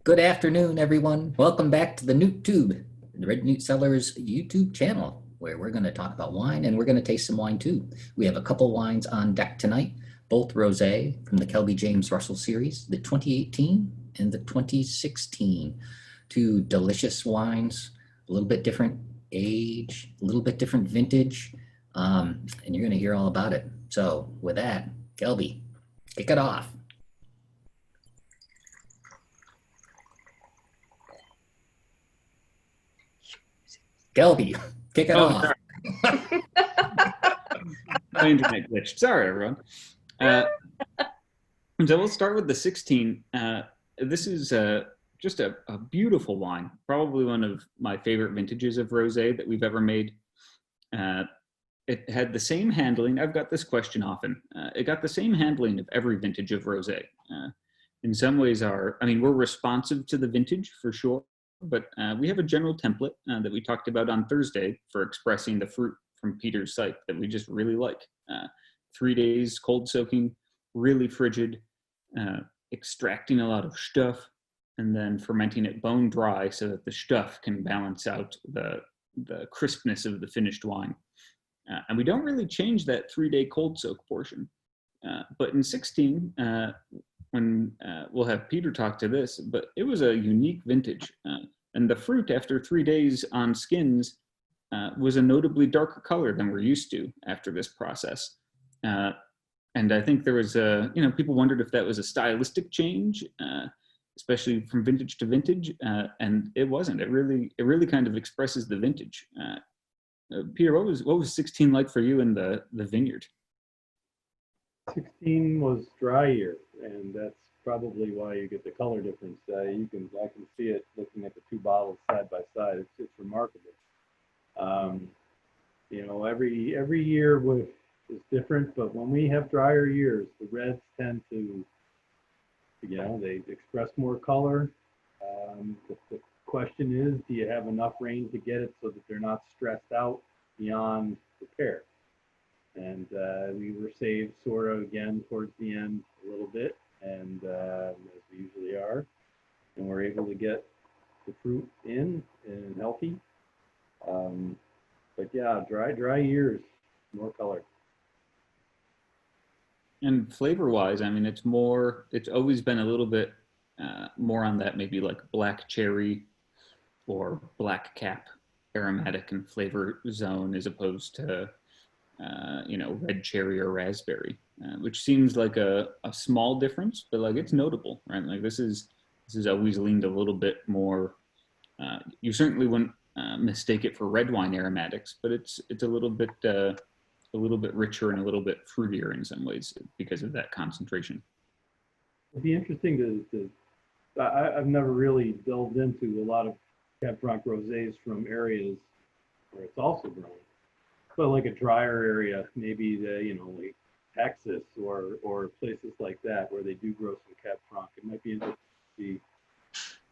Good afternoon, everyone. Welcome back to the Newt Tube, the Red Newt Cellars YouTube channel, where we're going to talk about wine and we're going to taste some wine too. We have a couple wines on deck tonight, both rosé from the Kelby James Russell series, the 2018 and the 2016. Two delicious wines, a little bit different age, a little bit different vintage, and you're going to hear all about it. So with that, Kelby, kick it off. Kelby, kick it off. Sorry. My internet glitched. Sorry, everyone. So we'll start with the 16. This is just a beautiful wine, probably one of my favorite vintages of rosé that we've ever made. It had the same handling. I've got this question often. It got the same handling of every vintage of rosé. In some ways, we're responsive to the vintage for sure, but we have a general template that we talked about on Thursday for expressing the fruit from Peter's site that we just really like. 3 days cold soaking, really frigid, extracting a lot of stuff, and then fermenting it bone dry so that the stuff can balance out the crispness of the finished wine. And we don't really change that 3-day cold soak portion. But in 16, when we'll have Peter talk to this, but it was a unique vintage. And the fruit after 3 days on skins was a notably darker color than we're used to after this process. And I think there was people wondered if that was a stylistic change, especially from vintage to vintage, and it wasn't. It really kind of expresses the vintage. Peter, what was 16 like for you in the vineyard? 16 was dry year, and that's probably why you get the color difference. I can see it looking at the two bottles side by side. It's remarkable. Every year is different, but when we have drier years, the reds tend to, they express more color. The question is, do you have enough rain to get it so that they're not stressed out beyond repair? And we were saved sort of again towards the end a little bit, and as we usually are, and we're able to get the fruit in and healthy. But yeah, dry years, more color. And flavor-wise, it's always been a little bit more on that maybe like black cherry or black cap aromatic and flavor zone as opposed to red cherry or raspberry, which seems like a small difference, but like it's notable, right? Like this is always leaned a little bit more. You certainly wouldn't mistake it for red wine aromatics, but it's a little bit richer and a little bit fruitier in some ways because of that concentration. It'd be interesting I've never really delved into a lot of Cab Franc rosés from areas where it's also grown. But like a drier area, maybe like Texas or places like that where they do grow some Cab Franc. It might be interesting to see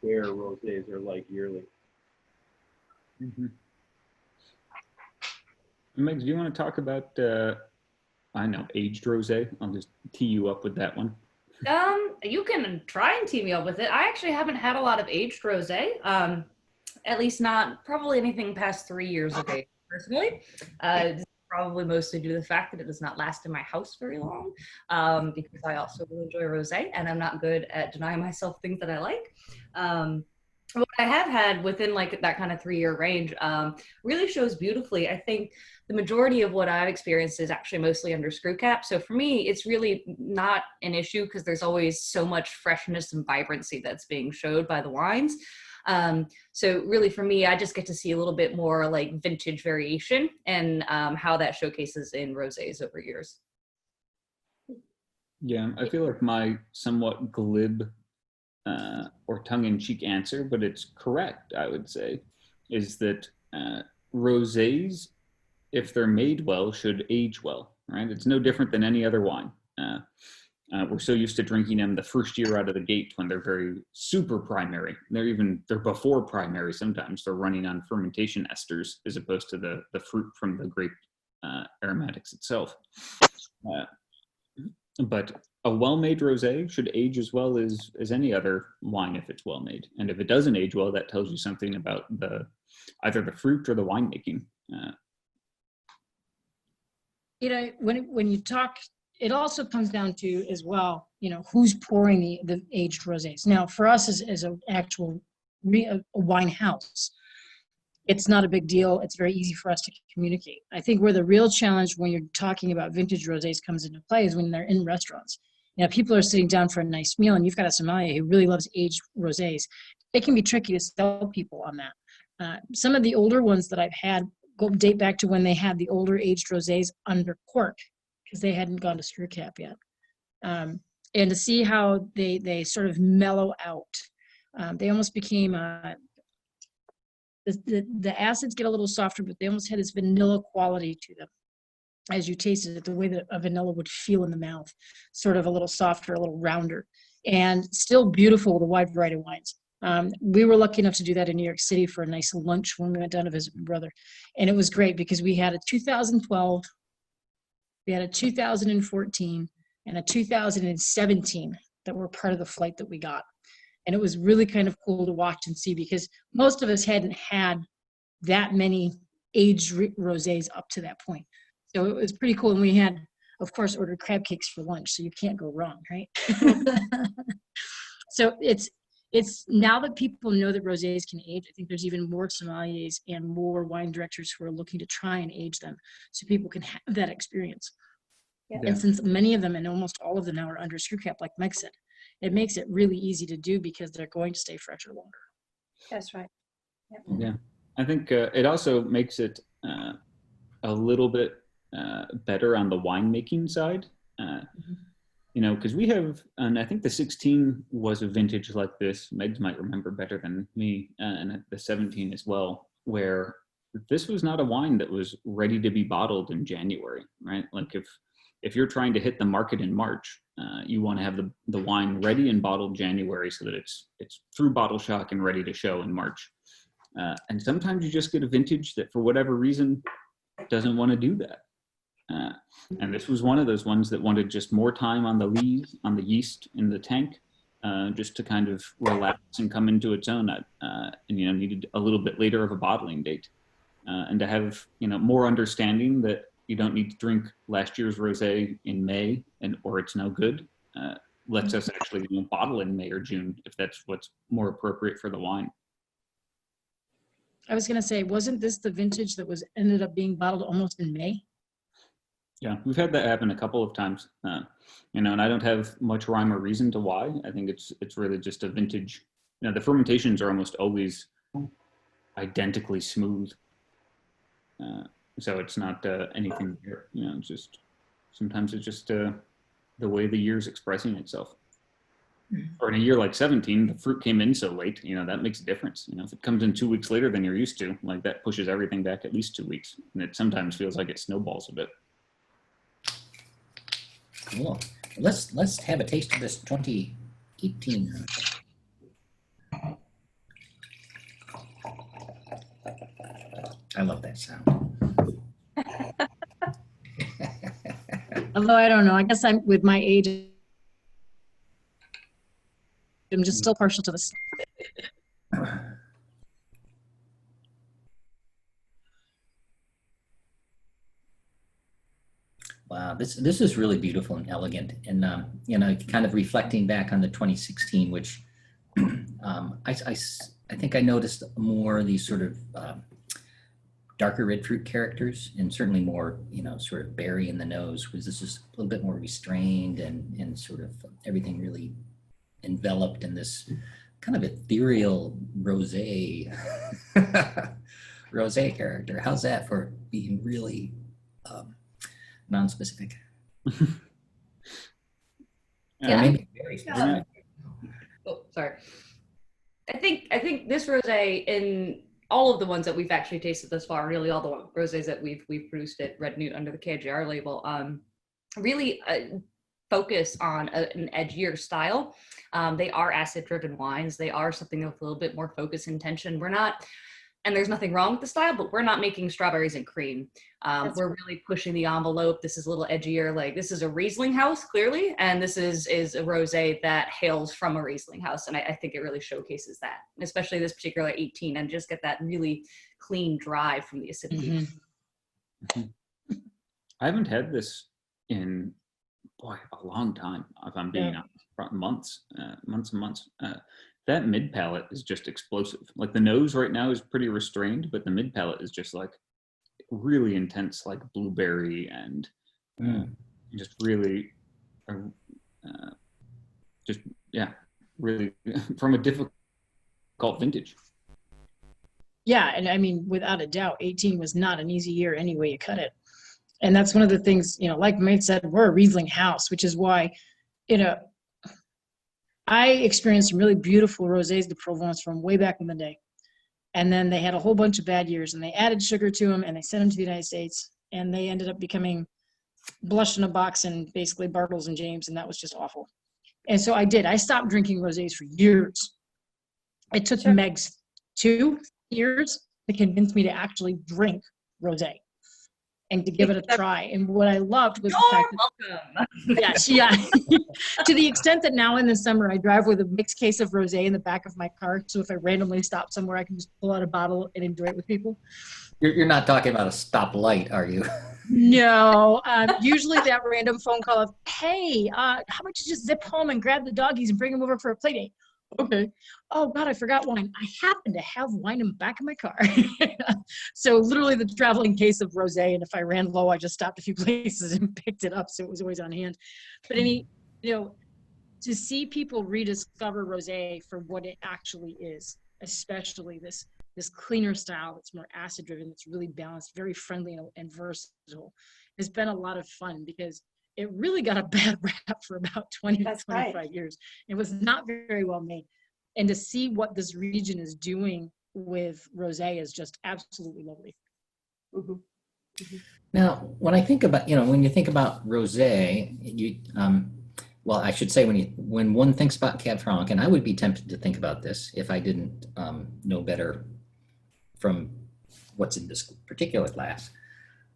where rosés are like yearly. Mm-hmm. Meg, do you want to talk about aged rosé? I'll just tee you up with that one. You can try and tee me up with it. I actually haven't had a lot of aged rosé. At least not probably anything past 3 years of age, personally. It's probably mostly due to the fact that it does not last in my house very long, because I also really enjoy rosé, and I'm not good at denying myself things that I like. What I have had within like that kind of 3-year range really shows beautifully. I think the majority of what I've experienced is actually mostly under screw cap. So for me, it's really not an issue because there's always so much freshness and vibrancy that's being showed by the wines. So really for me, I just get to see a little bit more like vintage variation and how that showcases in rosés over years. Yeah, I feel like my somewhat glib or tongue-in-cheek answer, but it's correct, I would say, is that rosés, if they're made well, should age well, right? It's no different than any other wine. We're so used to drinking them the first year out of the gate when they're very super primary. They're before primary sometimes. They're running on fermentation esters as opposed to the fruit from the grape aromatics itself. But a well-made rosé should age as well as any other wine if it's well-made. And if it doesn't age well, that tells you something about either the fruit or the winemaking. When you talk, it also comes down to as well, who's pouring the aged rosés. Now, for us as an actual a wine house, it's not a big deal. It's very easy for us to communicate. I think where the real challenge when you're talking about vintage rosés comes into play is when they're in restaurants. People are sitting down for a nice meal and you've got a sommelier who really loves aged rosés. It can be tricky to sell people on that. Some of the older ones that I've had date back to when they had the older aged rosés under cork because they hadn't gone to screw cap yet. And to see how they sort of mellow out. They almost became the acids get a little softer, but they almost had this vanilla quality to them as you tasted it, the way that a vanilla would feel in the mouth, sort of a little softer, a little rounder, and still beautiful with a wide variety of wines. We were lucky enough to do that in New York City for a nice lunch when we went down to visit my brother. And it was great because we had a 2012, we had a 2014, and a 2017 that were part of the flight that we got. And it was really kind of cool to watch and see because most of us hadn't had that many aged rosés up to that point. So it was pretty cool. And we had, of course, ordered crab cakes for lunch, so you can't go wrong, right? So it's now that people know that rosés can age, I think there's even more sommeliers and more wine directors who are looking to try and age them so people can have that experience. Yeah. And since many of them and almost all of them now are under screw cap, like Meg said, it makes it really easy to do because they're going to stay fresher longer. That's right. Yep. Yeah, I think it also makes it a little bit better on the winemaking side. Because we have, and I think the 16 was a vintage like this. Megs might remember better than me, and the 17 as well, where this was not a wine that was ready to be bottled in January, right? Like if you're trying to hit the market in March, you want to have the wine ready and bottled January so that it's through bottle shock and ready to show in March. And sometimes you just get a vintage that for whatever reason doesn't want to do that. And this was one of those ones that wanted just more time on the lees, on the yeast in the tank, just to kind of relax and come into its own. And needed a little bit later of a bottling date, and to have more understanding that you don't need to drink last year's rosé in May or it's no good. Lets us actually bottle in May or June if that's what's more appropriate for the wine. I was going to say, wasn't this the vintage that ended up being bottled almost in May? Yeah, we've had that happen a couple of times, and I don't have much rhyme or reason to why. I think it's really just a vintage. The fermentations are almost always identically smooth, so it's not anything. It's just sometimes it's just the way the year's expressing itself. Or in a year like 17, the fruit came in so late. That makes a difference. If it comes in 2 weeks later than you're used to, like that pushes everything back at least 2 weeks, and it sometimes feels like it snowballs a bit. Cool. Let's have a taste of this 2018. I love that sound. Although I don't know, I guess I'm with my age, I'm just still partial to this. Wow, this is really beautiful and elegant, and kind of reflecting back on the 2016, which I think I noticed more of these sort of darker red fruit characters, and certainly more sort of berry in the nose, because this is a little bit more restrained and sort of everything really enveloped in this kind of ethereal rosé character. How's that for being really non-specific? Yeah. Maybe very specific. Oh, sorry. I think this rosé, in all of the ones that we've actually tasted thus far, really all the rosés that we've produced at Red Newt under the KGR label, really focus on an edgier style. They are acid-driven wines. They are something with a little bit more focus and tension. We're not, and there's nothing wrong with the style, but we're not making strawberries and cream. We're really pushing the envelope. This is a little edgier. Like, this is a Riesling house, clearly, and this is a rosé that hails from a Riesling house, and I think it really showcases that, especially this particular 18, and just get that really clean drive from the acidity. I haven't had this in a long time, if I'm being honest, months and months. That mid palate is just explosive. Like, the nose right now is pretty restrained, but the mid palate is just like really intense, like blueberry and just really, really from a difficult vintage. Yeah, and I mean, without a doubt, 18 was not an easy year any way you cut it. And that's one of the things, like Mate said, we're a Riesling house, which is why, I experienced some really beautiful Rosés de Provence from way back in the day. And then they had a whole bunch of bad years, and they added sugar to them, and they sent them to the United States, and they ended up becoming Blush in a Box and basically Bartles and James, and that was just awful. And so I stopped drinking Rosés for years. It took Meg's 2 years to convince me to actually drink Rosé and to give it a try. And what I loved was the fact that, to the extent that now in the summer, I drive with a mixed case of rosé in the back of my car. So if I randomly stop somewhere, I can just pull out a bottle and enjoy it with people. You're not talking about a stoplight, are you? No, usually that random phone call of, hey, how about you just zip home and grab the doggies and bring them over for a play date? Okay. Oh God, I forgot wine. I happen to have wine in the back of my car. So literally the traveling case of rosé, and if I ran low, I just stopped a few places and picked it up, so it was always on hand. But to see people rediscover rosé for what it actually is, especially this cleaner style that's more acid driven, that's really balanced, very friendly and versatile, has been a lot of fun, because it really got a bad rap for about 20 to 25 years. It was not very well made. And to see what this region is doing with rosé is just absolutely lovely. Now, when I think about, when you think about rosé, well, I should say when one thinks about Cab Franc, and I would be tempted to think about this if I didn't know better from what's in this particular glass,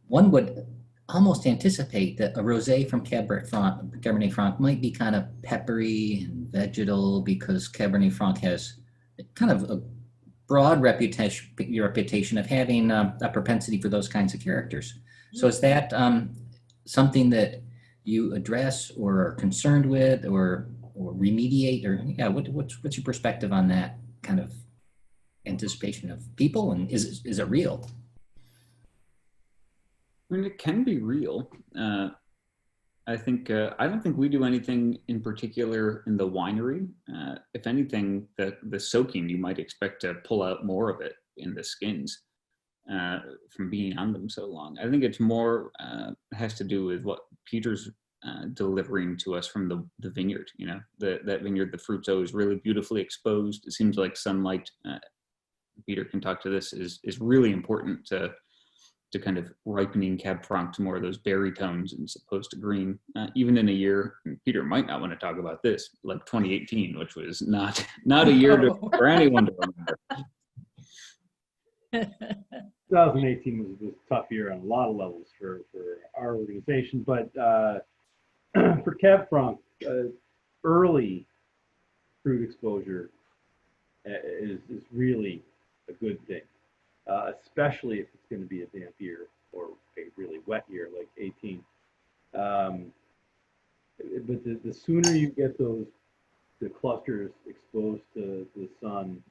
one would almost anticipate that a rosé from Cabernet Franc might be kind of peppery and vegetal, because Cabernet Franc has kind of a broad reputation of having a propensity for those kinds of characters. So is that something that you address or are concerned with or remediate, or what's your perspective on that kind of anticipation of people, and is it real? I mean, it can be real. I think I don't think we do anything in particular in the winery. If anything, the soaking, you might expect to pull out more of it in the skins from being on them so long. I think it's more has to do with what Peter's delivering to us from the vineyard. That vineyard, the fruit's always really beautifully exposed. It seems like sunlight. Peter can talk to this. Is really important to kind of ripening Cab Franc to more of those berry tones as opposed to green. Even in a year, and Peter might not want to talk about this, like 2018, which was not a year for anyone to remember. 2018 was a tough year on a lot of levels for our organization, but for Cab Franc, early fruit exposure is really a good thing. Especially if it's going to be a damp year or a really wet year like 18. But the sooner you get the clusters exposed to the sun,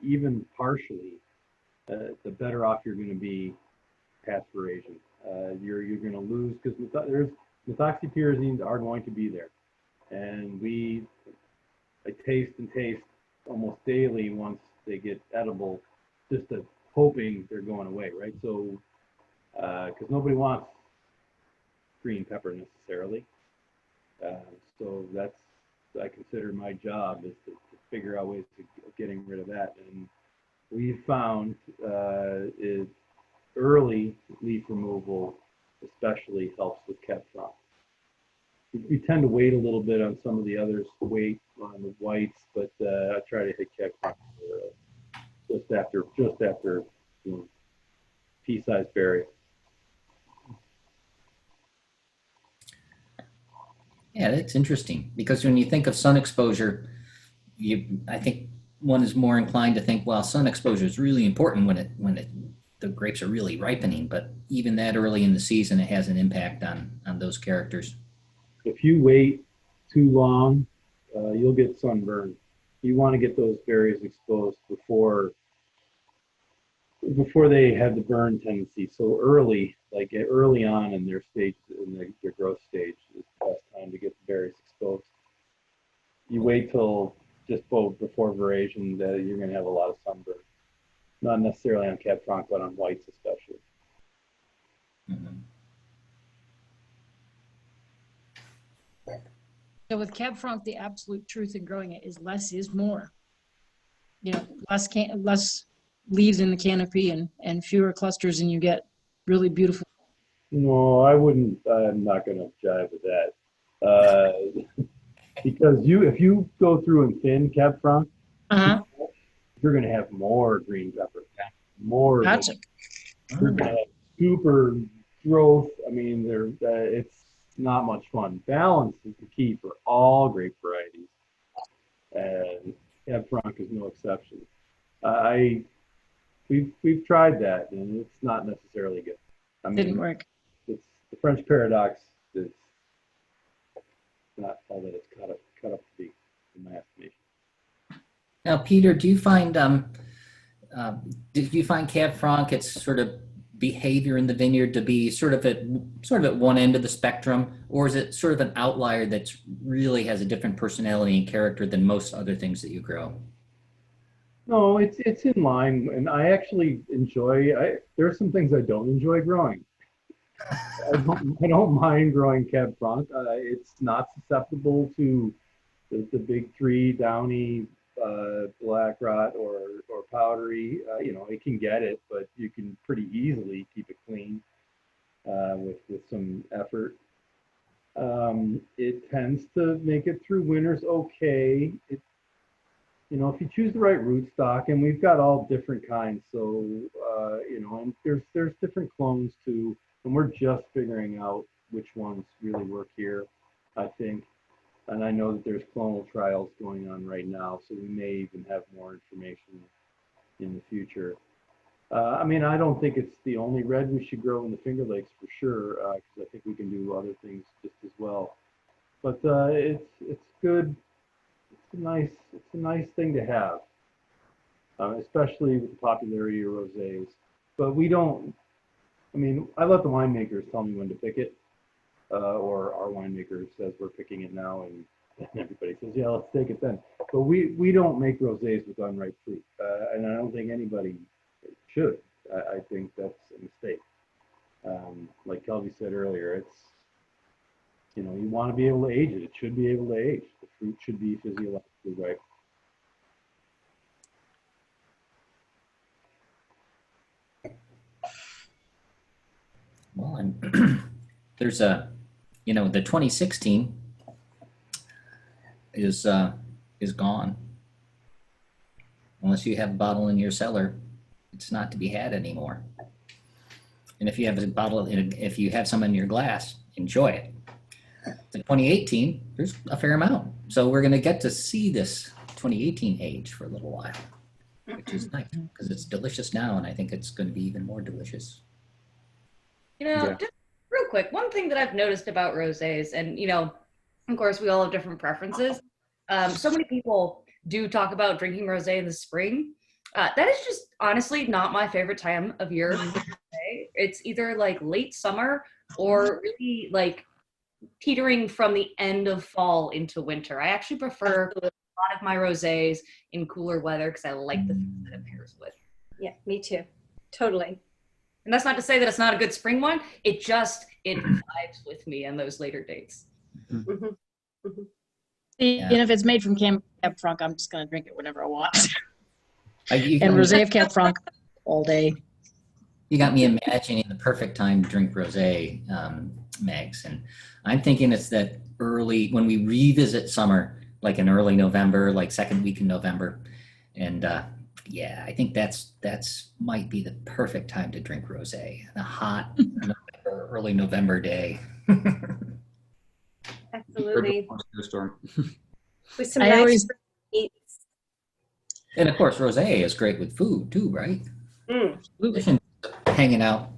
even partially, the better off you're going to be aspiration. You're going to lose, because methoxypyrazines are going to be there, and I taste almost daily once they get edible, just hoping they're going away, right? So, because nobody wants green pepper necessarily. So I consider my job is to figure out ways of getting rid of that. And we've found is early leaf removal especially helps with Cab Franc. We tend to wait a little bit on some of the others, wait on the whites, but I try to hit Cab Franc just after teaspoon, pea-sized berry. Yeah, that's interesting because when you think of sun exposure, I think one is more inclined to think, well, sun exposure is really important the grapes are really ripening, but even that early in the season, it has an impact on those characters. If you wait too long, you'll get sunburn. You want to get those berries exposed before they have the burn tendency. So early, like early on in their stage, in their growth stage, is the best time to get the berries exposed. You wait till just before veraison, that you're going to have a lot of sunburn. Not necessarily on Cab Franc, but on whites especially. Mhm. So with Cab Franc, the absolute truth in growing it is less is more. You know, less leaves in the canopy and fewer clusters, and you get really beautiful. No, I wouldn't. I'm not going to jive with that. Because if you go through and thin Cab Franc, Uh-huh. you're going to have more green pepper, more. Gotcha. You're going to have super growth. I mean, it's not much fun. Balance is the key for all grape varieties, and Cab Franc is no exception. We've tried that, and it's not necessarily good. I mean, Didn't work. it's the French paradox. It's not all that it's cut up to be, in my estimation. Now, Peter, do you find Cab Franc its sort of behavior in the vineyard to be sort of at one end of the spectrum, or is it sort of an outlier that really has a different personality and character than most other things that you grow? No, it's in line, and I actually enjoy. There are some things I don't enjoy growing. I don't mind growing Cab Franc. It's not susceptible to the big three, downy, black rot or powdery. It can get it, but you can pretty easily keep it clean with some effort. It tends to make it through winters okay. If you choose the right rootstock, and we've got all different kinds, so and there's different clones too, and we're just figuring out which ones really work here, I think. And I know that there's clonal trials going on right now, so we may even have more information in the future. I mean, I don't think it's the only red we should grow in the Finger Lakes for sure, because I think we can do other things just as well. But it's good. It's a nice thing to have, especially with the popularity of rosés. But we don't. I mean, I let the winemakers tell me when to pick it, or our winemaker says we're picking it now, and everybody says, yeah, let's take it then. But we don't make rosés with unripe fruit, and I don't think anybody should. I think that's a mistake. Like Kelby said earlier, it's you want to be able to age it. It should be able to age. The fruit should be physiologically ripe. Well, and there's the 2016 is gone. Unless you have a bottle in your cellar, it's not to be had anymore. And if you have a bottle, if you have some in your glass, enjoy it. The 2018, there's a fair amount. So we're going to get to see this 2018 age for a little while, which is nice because it's delicious now, and I think it's going to be even more delicious. Just real quick, one thing that I've noticed about rosés, and of course we all have different preferences. So many people do talk about drinking rosé in the spring. That is just honestly not my favorite time of year. It's either like late summer or really like teetering from the end of fall into winter. I actually prefer a lot of my rosés in cooler weather because I like the things that it pairs with. Yeah, me too. Totally. And that's not to say that it's not a good spring wine. It vibes with me on those later dates. Mm-hmm. Mm-hmm. And if it's made from Cab Franc, I'm just going to drink it whenever I want. And And rosé of Cab Franc all day. You got me imagining the perfect time to drink rosé, Megs. And I'm thinking it's that early, when we revisit summer, like in early November, like second week in November. And, Yeah, I think that's might be the perfect time to drink rosé. A hot November, early November day. Absolutely. Snowstorm. With some I nice always, eats. And of course, rosé is great with food too, right? Mm. In addition to hanging out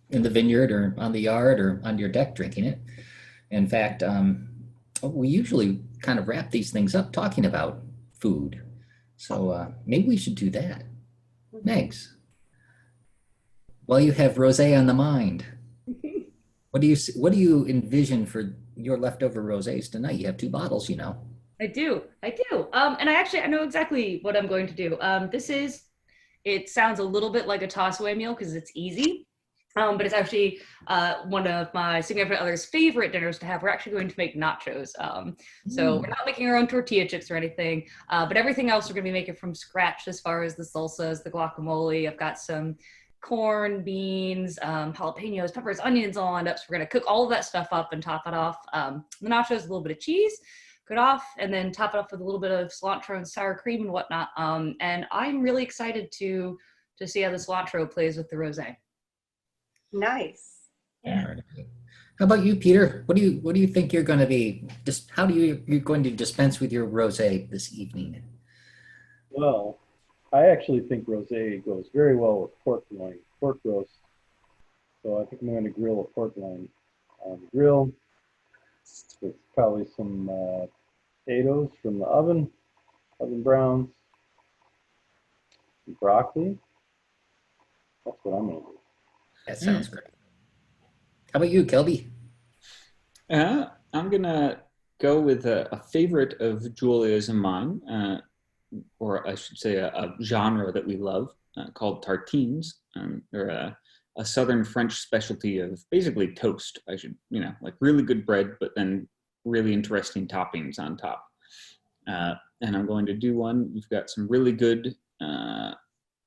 in the vineyard or on the yard or on your deck drinking it. In fact, we usually kind of wrap these things up talking about food. So maybe we should do that. Megs, while you have rosé on the mind, what do you envision for your leftover rosés tonight? You have 2 bottles, you know. I do. I do. And I know exactly what I'm going to do. It sounds a little bit like a toss away meal because it's easy. But it's actually one of my significant other's favorite dinners to have. We're actually going to make nachos. So we're not making our own tortilla chips or anything, but everything else we're going to be making from scratch as far as the salsas, the guacamole. I've got some corn, beans, jalapenos, peppers, onions all lined up. So we're going to cook all of that stuff up and top it off. The nachos, a little bit of cheese, good off, and then top it off with a little bit of cilantro and sour cream and whatnot. And I'm really excited to see how the cilantro plays with the rosé. Nice. yeah. All right. How about you, Peter? What do you think you're going to be? Just how you're going to dispense with your rosé this evening? Well, I actually think rosé goes very well with pork loin, pork roast. So I think I'm going to grill a pork loin on the grill with probably some potatoes from the oven browns, broccoli. That's what I'm going to do. That sounds great. How about you, Kelby? I'm gonna go with a favorite of Julia's and mine, or I should say a genre that we love called tartines. They're a southern French specialty of basically toast. Like really good bread, but then really interesting toppings on top. And I'm going to do one. We've got some really good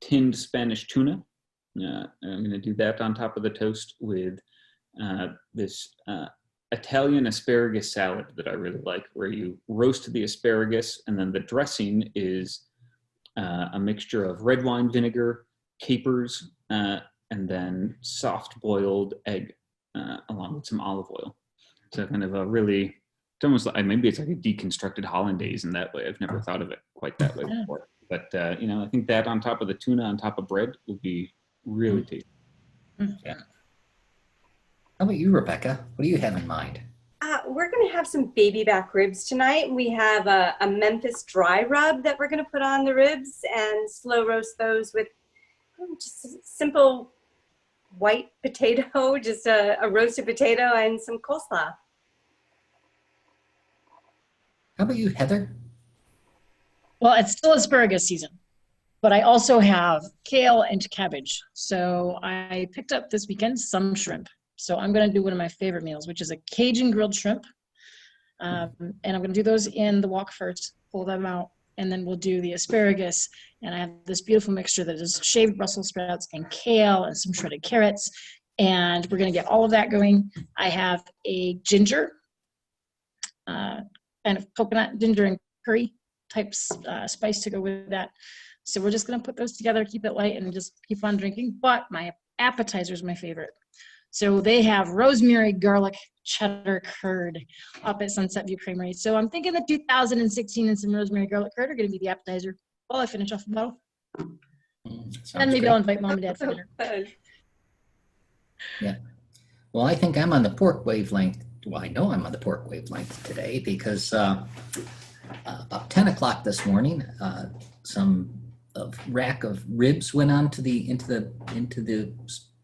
tinned Spanish tuna. I'm going to do that on top of the toast with this Italian asparagus salad that I really like, where you roast the asparagus and then the dressing is a mixture of red wine vinegar, capers, and then soft boiled egg along with some olive oil. So kind of a really, it's almost like maybe it's like a deconstructed hollandaise in that way. I've never thought of it quite that way before. But I think that on top of the tuna, on top of bread, would be really tasty. Yeah. How about you, Rebecca? What do you have in mind? We're going to have some baby back ribs tonight. We have a Memphis dry rub that we're going to put on the ribs and slow roast those with just a simple white potato, just a roasted potato and some coleslaw. How about you, Heather? Well, it's still asparagus season, but I also have kale and cabbage. So I picked up this weekend some shrimp. So I'm going to do one of my favorite meals, which is a Cajun grilled shrimp. And I'm going to do those in the wok first, pull them out, and then we'll do the asparagus. And I have this beautiful mixture that is shaved Brussels sprouts and kale and some shredded carrots. And we're going to get all of that going. I have a ginger, kind of coconut, ginger and curry type spice to go with that. So we're just going to put those together, keep it light, and just keep on drinking. But my appetizer is my favorite. So they have rosemary, garlic, cheddar curd up at Sunset View Creamery. So I'm thinking that 2016 and some rosemary, garlic curd are going to be the appetizer while I finish off the bottle. And maybe I'll invite mom and dad for dinner. Yeah. Well, I think I'm on the pork wavelength. Well, I know I'm on the pork wavelength today because about 10 o'clock this morning, some rack of ribs went onto into the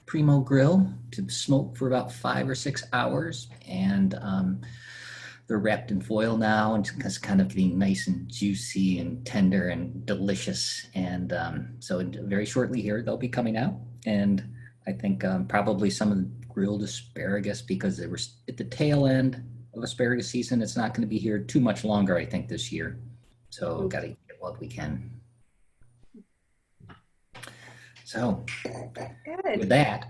Primo grill to smoke for about 5 or 6 hours, and they're wrapped in foil now and it's kind of getting nice and juicy and tender and delicious. And so very shortly here they'll be coming out, and I think probably some of the grilled asparagus, because they were at the tail end of asparagus season. It's not going to be here too much longer, I think, this year. So got to get what we can. So with that,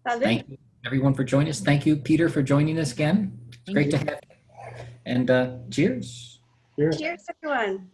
thank you everyone for joining us. Thank you, Peter, for joining us again. It's great to have you. And cheers. Cheers, everyone.